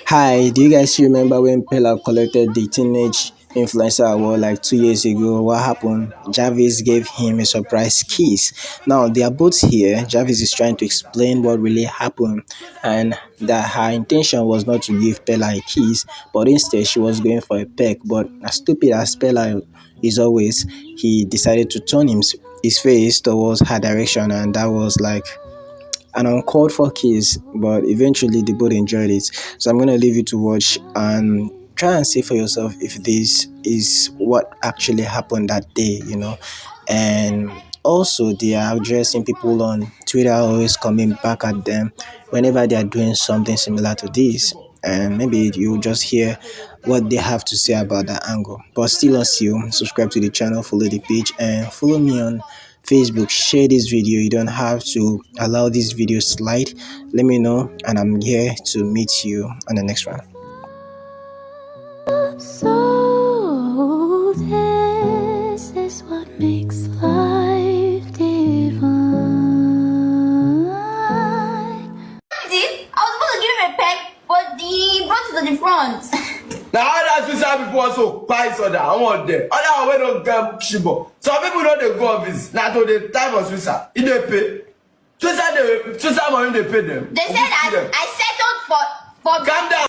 Hi, do you guys remember when Pella collected the teenage influencer award like 2 years ago? What happened? Jarvis gave him a surprise kiss. Now they are both here. Jarvis is trying to explain what really happened and that her intention was not to give Pella a kiss, but instead she was going for a peck. But as stupid as Pella is always, he decided to turn his face towards her direction, and that was like an uncalled for kiss, but eventually they both enjoyed it. So I'm gonna leave you to watch and try and see for yourself if this is what actually happened that day. And also they are addressing people on Twitter always coming back at them whenever they are doing something similar to this. And maybe you'll just hear what they have to say about that angle. But still, as you subscribe to the channel, follow the page, and follow me on Facebook. Share this video. You don't have to allow this video slide. Let me know, and I'm here to meet you on the next one. So this is what makes life divine. See, I was supposed to give him a peck, but he brought it to the front. Now all that Swiss people also buy so that I want them. Other one don't get shibo. Some people know they go office. Now to the time of Swiss, if they pay. Swiss money they pay them. They said I settled for Calm down.